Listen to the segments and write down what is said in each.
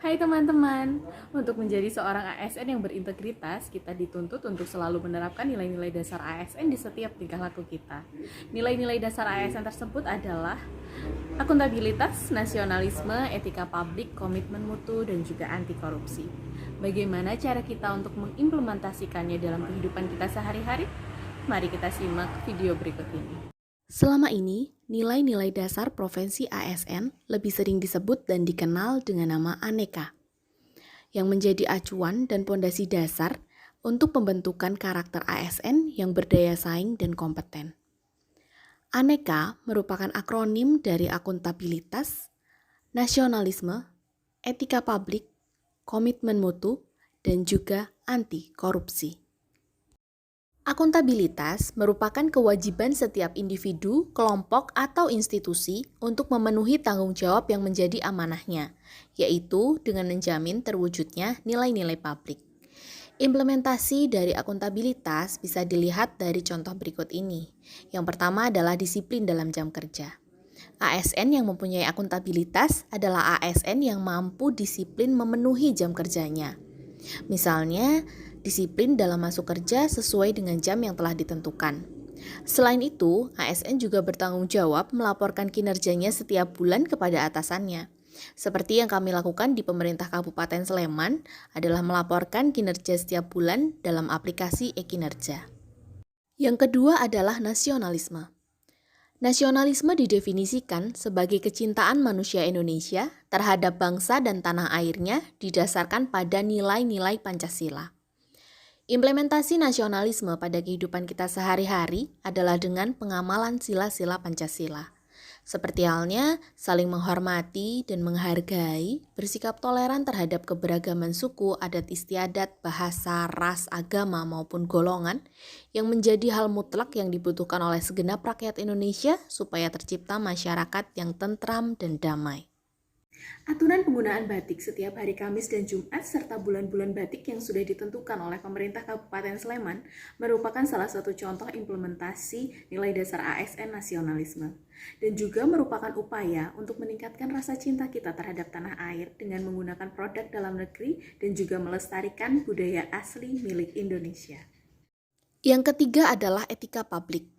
Hai teman-teman, untuk menjadi seorang ASN yang berintegritas, kita dituntut untuk selalu menerapkan nilai-nilai dasar ASN di setiap tingkah laku kita. Nilai-nilai dasar ASN tersebut adalah akuntabilitas, nasionalisme, etika publik, komitmen mutu, dan juga anti korupsi. Bagaimana cara kita untuk mengimplementasikannya dalam kehidupan kita sehari-hari? Mari kita simak video berikut ini. Selama ini, nilai-nilai dasar profesi ASN lebih sering disebut dan dikenal dengan nama aneka, yang menjadi acuan dan pondasi dasar untuk pembentukan karakter ASN yang berdaya saing dan kompeten. Aneka merupakan akronim dari akuntabilitas, nasionalisme, etika publik, komitmen mutu, dan juga anti korupsi. Akuntabilitas merupakan kewajiban setiap individu, kelompok, atau institusi untuk memenuhi tanggung jawab yang menjadi amanahnya, yaitu dengan menjamin terwujudnya nilai-nilai publik. Implementasi dari akuntabilitas bisa dilihat dari contoh berikut ini. Yang pertama adalah disiplin dalam jam kerja. ASN yang mempunyai akuntabilitas adalah ASN yang mampu disiplin memenuhi jam kerjanya. Misalnya, disiplin dalam masuk kerja sesuai dengan jam yang telah ditentukan. Selain itu, ASN juga bertanggung jawab melaporkan kinerjanya setiap bulan kepada atasannya. Seperti yang kami lakukan di pemerintah Kabupaten Sleman adalah melaporkan kinerja setiap bulan dalam aplikasi e-kinerja. Yang kedua adalah nasionalisme. Nasionalisme didefinisikan sebagai kecintaan manusia Indonesia terhadap bangsa dan tanah airnya didasarkan pada nilai-nilai Pancasila. Implementasi nasionalisme pada kehidupan kita sehari-hari adalah dengan pengamalan sila-sila Pancasila. Seperti halnya saling menghormati dan menghargai, bersikap toleran terhadap keberagaman suku, adat istiadat, bahasa, ras, agama maupun golongan yang menjadi hal mutlak yang dibutuhkan oleh segenap rakyat Indonesia supaya tercipta masyarakat yang tentram dan damai. Aturan penggunaan batik setiap hari Kamis dan Jumat serta bulan-bulan batik yang sudah ditentukan oleh pemerintah Kabupaten Sleman merupakan salah satu contoh implementasi nilai dasar ASN nasionalisme dan juga merupakan upaya untuk meningkatkan rasa cinta kita terhadap tanah air dengan menggunakan produk dalam negeri dan juga melestarikan budaya asli milik Indonesia. Yang ketiga adalah etika publik.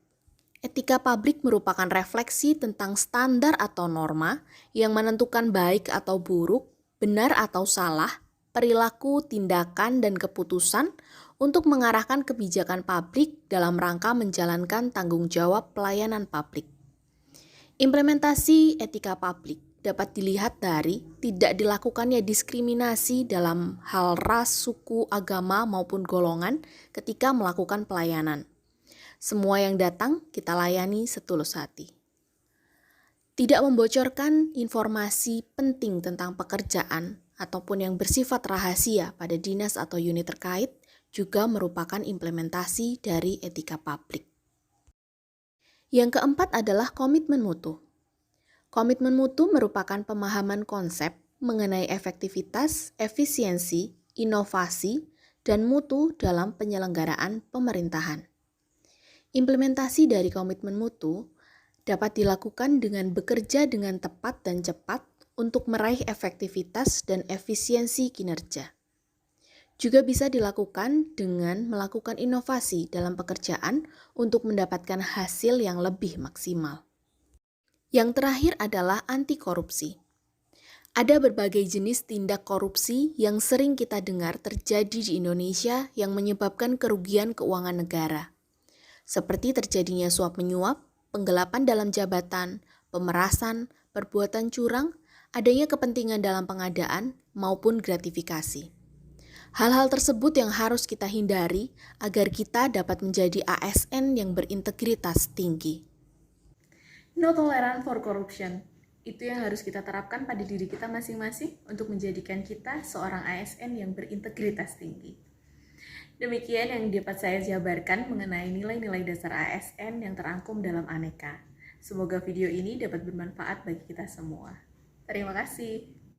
Etika publik merupakan refleksi tentang standar atau norma yang menentukan baik atau buruk, benar atau salah, perilaku, tindakan, dan keputusan untuk mengarahkan kebijakan publik dalam rangka menjalankan tanggung jawab pelayanan publik. Implementasi etika publik dapat dilihat dari tidak dilakukannya diskriminasi dalam hal ras, suku, agama, maupun golongan ketika melakukan pelayanan. Semua yang datang kita layani setulus hati. Tidak membocorkan informasi penting tentang pekerjaan ataupun yang bersifat rahasia pada dinas atau unit terkait juga merupakan implementasi dari etika publik. Yang keempat adalah komitmen mutu. Komitmen mutu merupakan pemahaman konsep mengenai efektivitas, efisiensi, inovasi, dan mutu dalam penyelenggaraan pemerintahan. Implementasi dari komitmen mutu dapat dilakukan dengan bekerja dengan tepat dan cepat untuk meraih efektivitas dan efisiensi kinerja. Juga bisa dilakukan dengan melakukan inovasi dalam pekerjaan untuk mendapatkan hasil yang lebih maksimal. Yang terakhir adalah anti korupsi. Ada berbagai jenis tindak korupsi yang sering kita dengar terjadi di Indonesia yang menyebabkan kerugian keuangan negara. Seperti terjadinya suap menyuap, penggelapan dalam jabatan, pemerasan, perbuatan curang, adanya kepentingan dalam pengadaan, maupun gratifikasi. Hal-hal tersebut yang harus kita hindari agar kita dapat menjadi ASN yang berintegritas tinggi. No tolerance for corruption. Itu yang harus kita terapkan pada diri kita masing-masing untuk menjadikan kita seorang ASN yang berintegritas tinggi. Demikian yang dapat saya jabarkan mengenai nilai-nilai dasar ASN yang terangkum dalam Aneka. Semoga video ini dapat bermanfaat bagi kita semua. Terima kasih.